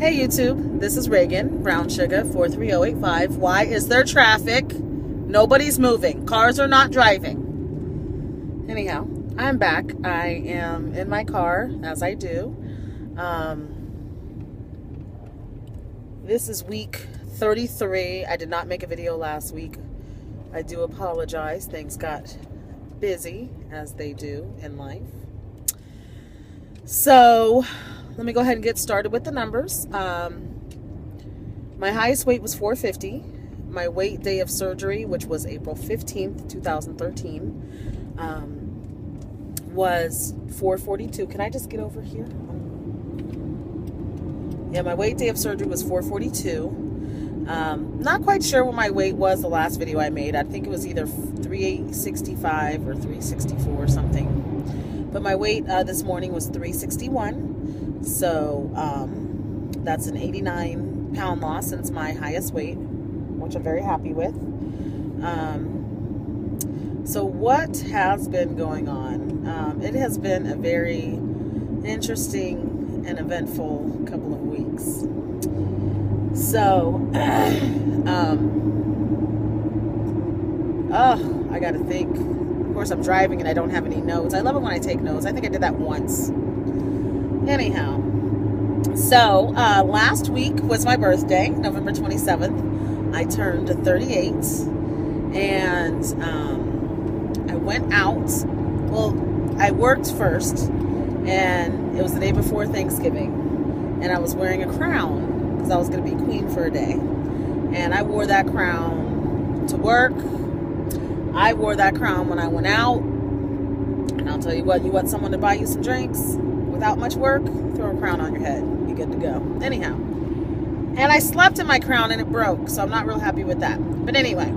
Hey YouTube, this is Reagan, Brown Sugar 43085. Why is there traffic? Nobody's moving. Cars are not driving. Anyhow, I'm back. I am in my car, as I do. This is week 33. I did not make a video last week. I do apologize. Things got busy, as they do in life. So, let me go ahead and get started with the numbers. My highest weight was 450. My weight day of surgery, which was April 15th, 2013, was 442. Can I just get over here? Yeah, my weight day of surgery was 442. Not quite sure what my weight was the last video I made. I think it was either 365 or 364 or something. But my weight this morning was 361. So that's an 89-pound loss since my highest weight, which I'm very happy with. So what has been going on? It has been a very interesting and eventful couple of weeks. So, I gotta think. Of course, I'm driving and I don't have any notes. I love it when I take notes. I think I did that once. Anyhow, so last week was my birthday, November 27th. I turned 38, and I went out. Well, I worked first, and it was the day before Thanksgiving, and I was wearing a crown because I was going to be queen for a day, and I wore that crown to work. I wore that crown when I went out, and I'll tell you what, you want someone to buy you some drinks without much work, throw a crown on your head. Be good to go. Anyhow. And I slept in my crown and it broke, so I'm not real happy with that. But anyway,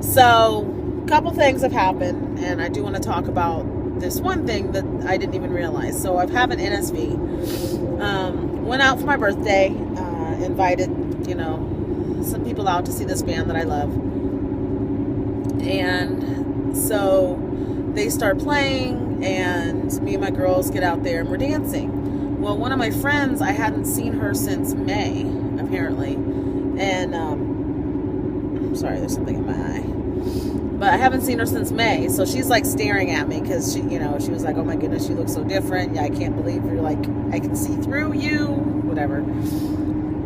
so a couple things have happened, and I do want to talk about this one thing that I didn't even realize. So I've had an NSV. Went out for my birthday, invited, some people out to see this band that I love. And so they start playing, and me and my girls get out there and we're dancing. Well, one of my friends, I hadn't seen her since May, apparently. And, I'm sorry, there's something in my eye. But I haven't seen her since May. So she's like staring at me because she was like, oh my goodness, you look so different. Yeah, I can't believe you're like, I can see through you, whatever.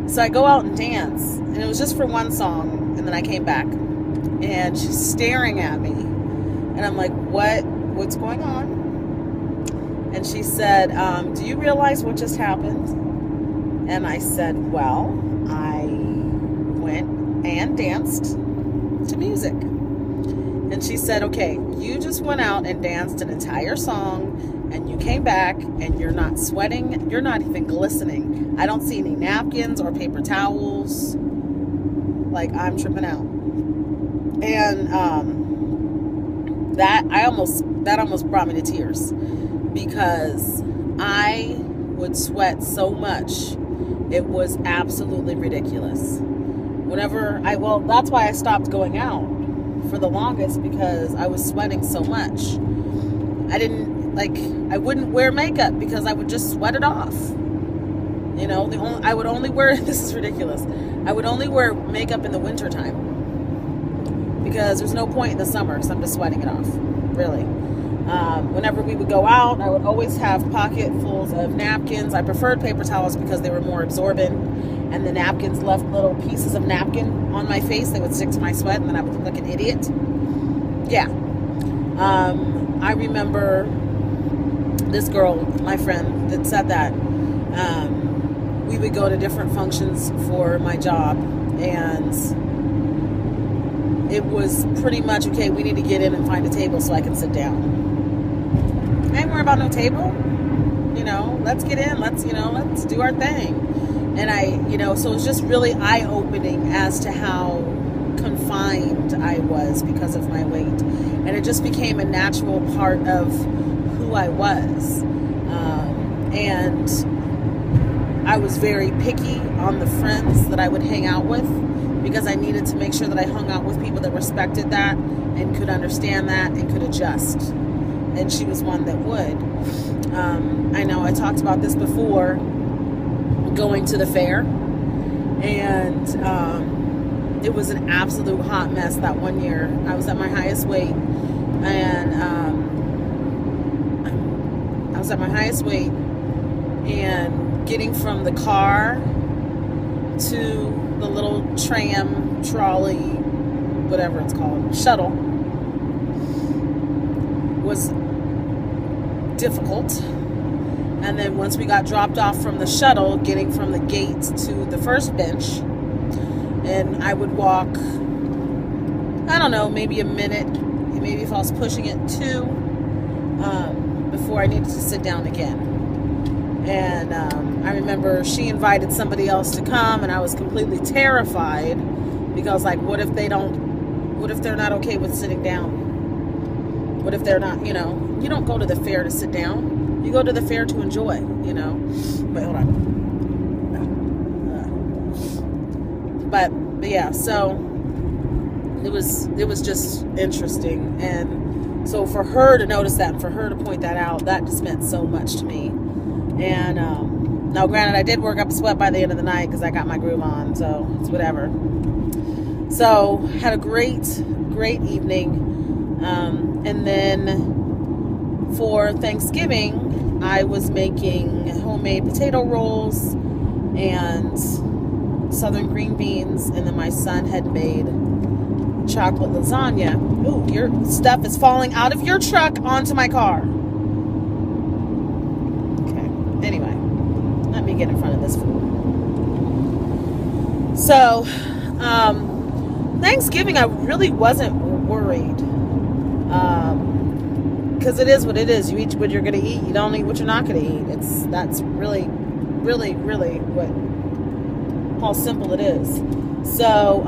So I go out and dance. And it was just for one song. And then I came back. And she's staring at me. And I'm like, what's going on? And she said, do you realize what just happened? And I said, well, I went and danced to music. And she said, okay, you just went out and danced an entire song, and you came back, and you're not sweating, you're not even glistening. I don't see any napkins or paper towels. Like, I'm tripping out. And that almost brought me to tears, because I would sweat so much. It was absolutely ridiculous. That's why I stopped going out for the longest, because I was sweating so much. I wouldn't wear makeup because I would just sweat it off. I would only wear, this is ridiculous, I would only wear makeup in the wintertime, because there's no point in the summer because I'm just sweating it off, really. Whenever we would go out, I would always have pocketfuls of napkins. I preferred paper towels because they were more absorbent, and the napkins left little pieces of napkin on my face. They would stick to my sweat, and then I would look like an idiot. Yeah. I remember this girl, my friend, that said that we would go to different functions for my job, and it was pretty much, okay, we need to get in and find a table so I can sit down. I ain't worried about no table. Let's get in. Let's do our thing. And so it was just really eye-opening as to how confined I was because of my weight. And it just became a natural part of who I was. And I was very picky on the friends that I would hang out with, because I needed to make sure that I hung out with people that respected that and could understand that and could adjust. And she was one that would. I know I talked about this before, going to the fair. And it was an absolute hot mess that one year. I was at my highest weight. And I was at my highest weight. And getting from the car to the little tram, trolley, whatever it's called, shuttle, was difficult. And then once we got dropped off from the shuttle, getting from the gate to the first bench, and I would walk, I don't know, maybe a minute, maybe if I was pushing it 2, before I needed to sit down again. And I remember she invited somebody else to come, and I was completely terrified because, like, what if they're not okay with sitting down? What if they're not, you don't go to the fair to sit down. You go to the fair to enjoy, Wait, hold on. But yeah, so it was just interesting. And so for her to notice that and for her to point that out, that just meant so much to me. And now, granted, I did work up a sweat by the end of the night because I got my groove on, so it's whatever. So had a great evening. And then for Thanksgiving, I was making homemade potato rolls and southern green beans, and then my son had made chocolate lasagna. Ooh, your stuff is falling out of your truck onto my car. Okay, anyway, let me get in front of this food. So, Thanksgiving, I really wasn't worried. Because it is what it is. You eat what you're going to eat. You don't eat what you're not going to eat. That's really, really, really how simple it is. So,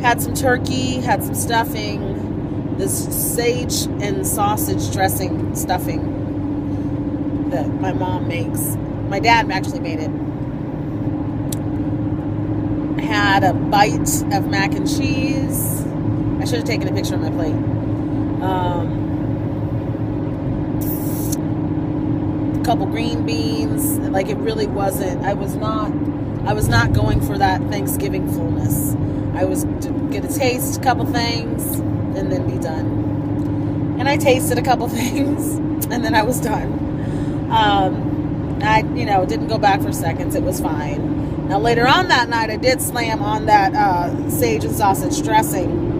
had some turkey, had some stuffing, this sage and sausage dressing stuffing that my mom makes. My dad actually made it. Had a bite of mac and cheese. I should have taken a picture of my plate. A couple green beans. Like, it really wasn't, I was not going for that Thanksgiving fullness. I was going to taste a couple things and then be done. And I tasted a couple things and then I was done. I didn't go back for seconds. It was fine. Now, later on that night, I did slam on that sage and sausage dressing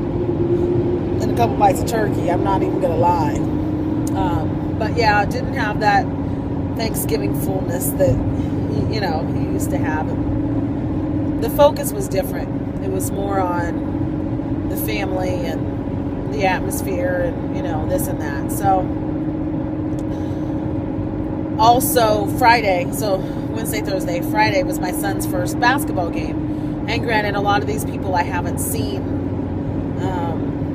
and a couple bites of turkey. I'm not even going to lie. But yeah, I didn't have that Thanksgiving fullness that, you used to have. The focus was different. It was more on the family and the atmosphere and, this and that. So, also Friday, so Wednesday, Thursday, Friday was my son's first basketball game. And granted, a lot of these people I haven't seen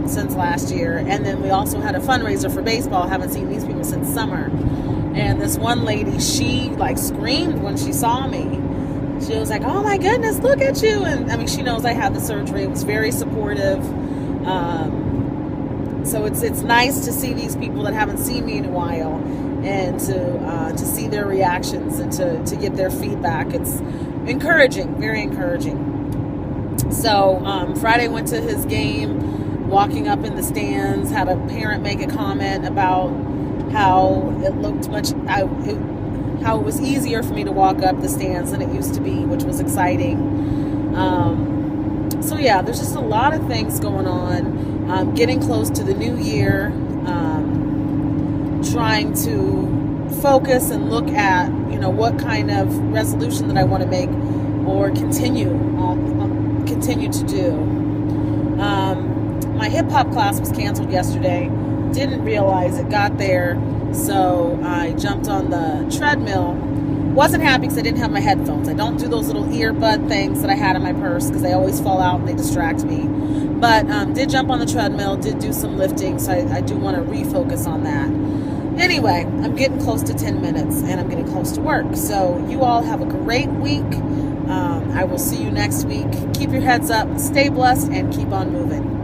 since last year. And then we also had a fundraiser for baseball. I haven't seen these people since summer. And this one lady, she screamed when she saw me. She was like, "Oh my goodness, look at you." And she knows I had the surgery. It was very supportive. So it's nice to see these people that haven't seen me in a while and to see their reactions and to get their feedback. It's encouraging, very encouraging. So Friday went to his game, walking up in the stands, had a parent make a comment about how it looked how it was easier for me to walk up the stands than it used to be, which was exciting. So yeah, there's just a lot of things going on. Getting close to the new year, trying to focus and look at, what kind of resolution that I want to make or continue to do. My hip hop class was canceled yesterday. Didn't realize it, got there. So I jumped on the treadmill. Wasn't happy because I didn't have my headphones. I don't do those little earbud things that I had in my purse because they always fall out and they distract me. But did jump on the treadmill, did do some lifting, so I do want to refocus on that. Anyway, I'm getting close to 10 minutes and I'm getting close to work. So you all have a great week. I will see you next week. Keep your heads up, stay blessed, and keep on moving.